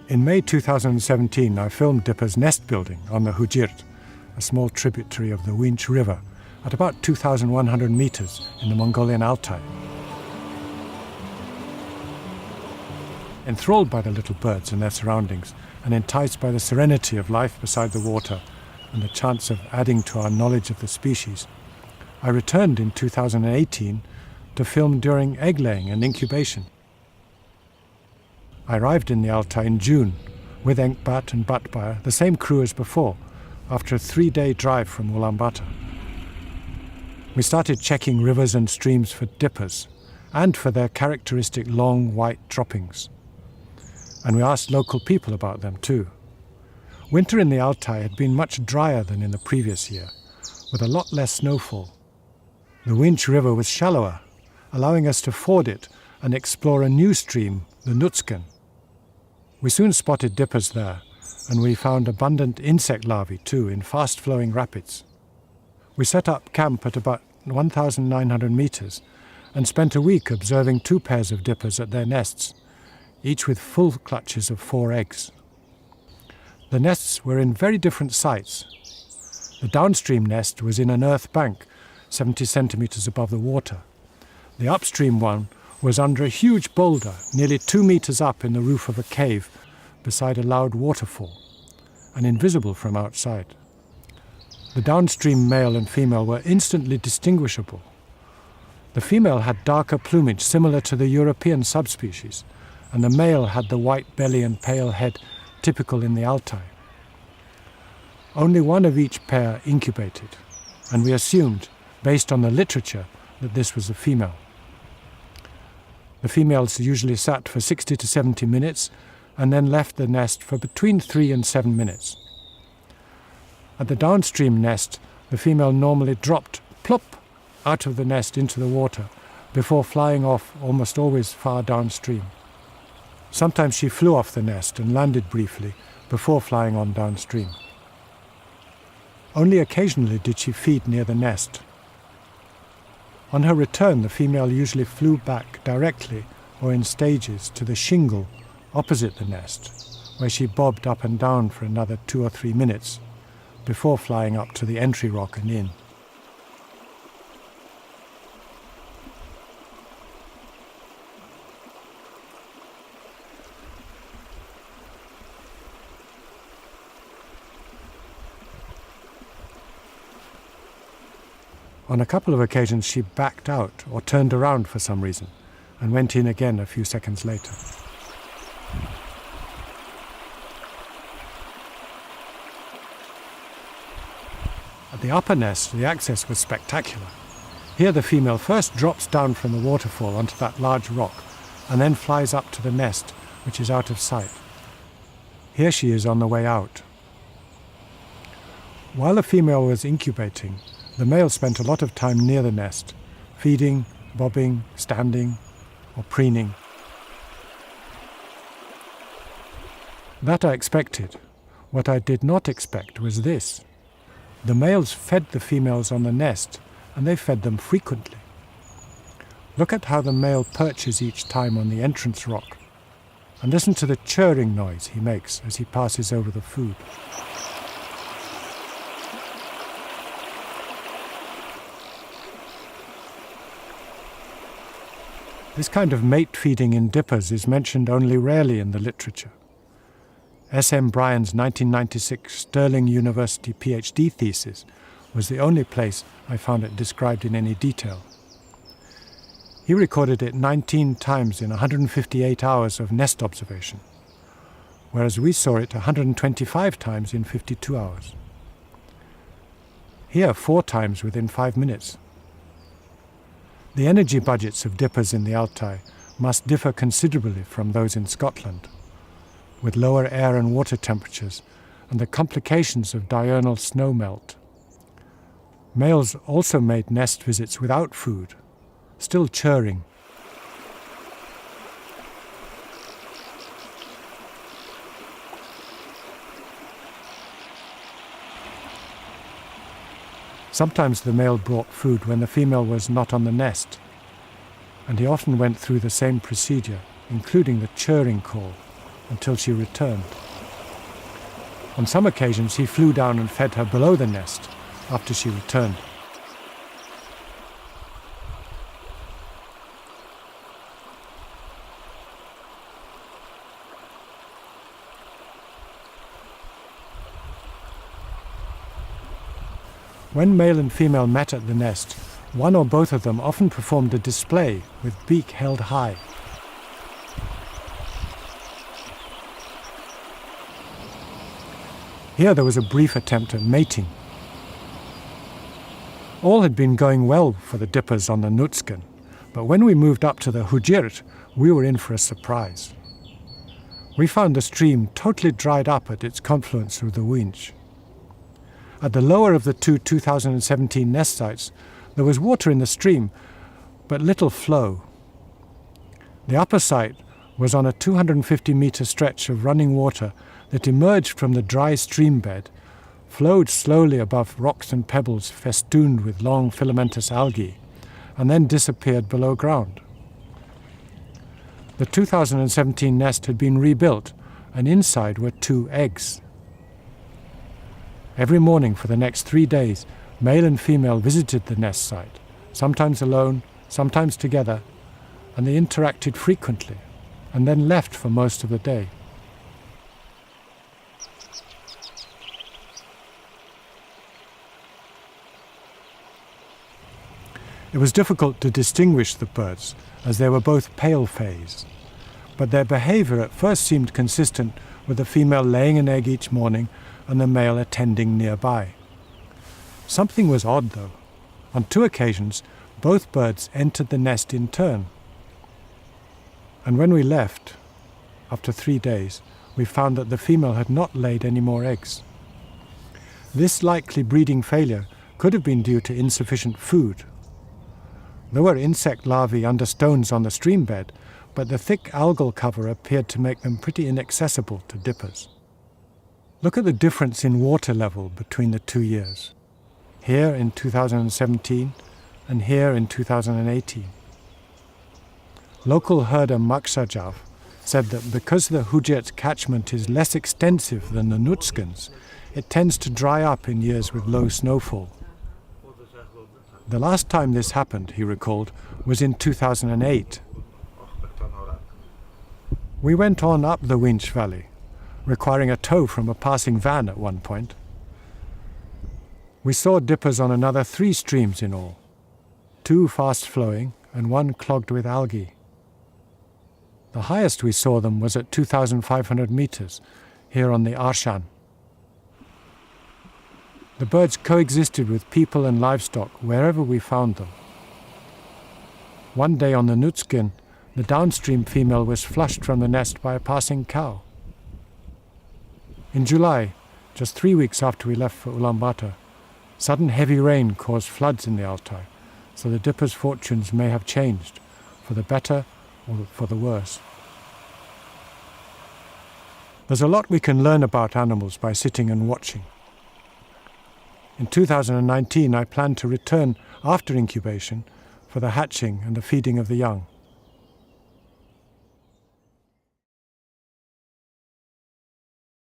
In May 2017, I filmed Dipper's nest building on the Hujirt, a small tributary of the Uench River, at about 2,100 meters in the Mongolian Altai. Enthralled by the little birds and their surroundings, and enticed by the serenity of life beside the water and the chance of adding to our knowledge of the species, I returned in 2018 to film during egg-laying and incubation. I arrived in the Altai in June with Enkbat and Batbaya, the same crew as before, after a 3-day drive from Ulaanbaatar. We started checking rivers and streams for dippers and for their characteristic long white droppings. And we asked local people about them too. Winter in the Altai had been much drier than in the previous year, with a lot less snowfall. The Uench River was shallower, allowing us to ford it and explore a new stream, the Nutsken. We soon spotted dippers there, and we found abundant insect larvae too in fast-flowing rapids. We set up camp at about 1,900 meters and spent a week observing 2 pairs of dippers at their nests, each with full clutches of 4 eggs. The nests were in very different sites. The downstream nest was in an earth bank 70 centimeters above the water. The upstream one was under a huge boulder nearly 2 meters up in the roof of a cave beside a loud waterfall and invisible from outside. The downstream male and female were instantly distinguishable. The female had darker plumage similar to the European subspecies, and the male had the white belly and pale head typical in the Altai. Only one of each pair incubated, and we assumed, based on the literature, that this was a female. The females usually sat for 60 to 70 minutes and then left the nest for between 3 and 7 minutes. At the downstream nest, the female normally dropped plop out of the nest into the water before flying off, almost always far downstream. Sometimes she flew off the nest and landed briefly before flying on downstream. Only occasionally did she feed near the nest. On her return, the female usually flew back directly or in stages to the shingle opposite the nest, where she bobbed up and down for another 2 or 3 minutes before flying up to the entry rock and in. On a couple of occasions she backed out or turned around for some reason and went in again a few seconds later. At the upper nest, the access was spectacular. Here the female first drops down from the waterfall onto that large rock and then flies up to the nest, which is out of sight. Here she is on the way out. While the female was incubating, the male spent a lot of time near the nest, feeding, bobbing, standing, or preening. That I expected. What I did not expect was this. The males fed the females on the nest, and they fed them frequently. Look at how the male perches each time on the entrance rock, and listen to the churring noise he makes as he passes over the food. This kind of mate feeding in dippers is mentioned only rarely in the literature. S.M. Bryan's 1996 Stirling University PhD thesis was the only place I found it described in any detail. He recorded it 19 times in 158 hours of nest observation, whereas we saw it 125 times in 52 hours. Here, 4 times within 5 minutes. The energy budgets of dippers in the Altai must differ considerably from those in Scotland, with lower air and water temperatures and the complications of diurnal snow melt. Males also made nest visits without food, still churring. Sometimes the male brought food when the female was not on the nest, and he often went through the same procedure, including the churring call, until she returned. On some occasions he flew down and fed her below the nest after she returned. When male and female met at the nest, one or both of them often performed a display with beak held high. Here there was a brief attempt at mating. All had been going well for the dippers on the Nutskan, but when we moved up to the Hujirt, we were in for a surprise. We found the stream totally dried up at its confluence with the Uench. At the lower of the two 2017 nest sites, there was water in the stream, but little flow. The upper site was on a 250-metre stretch of running water that emerged from the dry stream bed, flowed slowly above rocks and pebbles festooned with long filamentous algae, and then disappeared below ground. The 2017 nest had been rebuilt, and inside were 2 eggs. Every morning for the next 3 days, male and female visited the nest site, sometimes alone, sometimes together, and they interacted frequently, and then left for most of the day. It was difficult to distinguish the birds, as they were both pale-fays, but their behavior at first seemed consistent with the female laying an egg each morning and the male attending nearby. Something was odd, though. On 2 occasions, both birds entered the nest in turn. And when we left, after 3 days, we found that the female had not laid any more eggs. This likely breeding failure could have been due to insufficient food. There were insect larvae under stones on the stream bed, but the thick algal cover appeared to make them pretty inaccessible to dippers. Look at the difference in water level between the 2 years. Here in 2017 and here in 2018. Local herder Maksajav said that because the Hujirt catchment is less extensive than the Nutskans, it tends to dry up in years with low snowfall. The last time this happened, he recalled, was in 2008. We went on up the Uench Valley, requiring a tow from a passing van at one point. We saw dippers on another 3 streams in all, 2 fast-flowing and 1 clogged with algae. The highest we saw them was at 2,500 meters, here on the Arshan. The birds coexisted with people and livestock wherever we found them. One day on the Nutskin, the downstream female was flushed from the nest by a passing cow. In July, just 3 weeks after we left for Ulaanbaatar, sudden heavy rain caused floods in the Altai, so the dippers' fortunes may have changed, for the better or for the worse. There's a lot we can learn about animals by sitting and watching. In 2019, I plan to return after incubation for the hatching and the feeding of the young.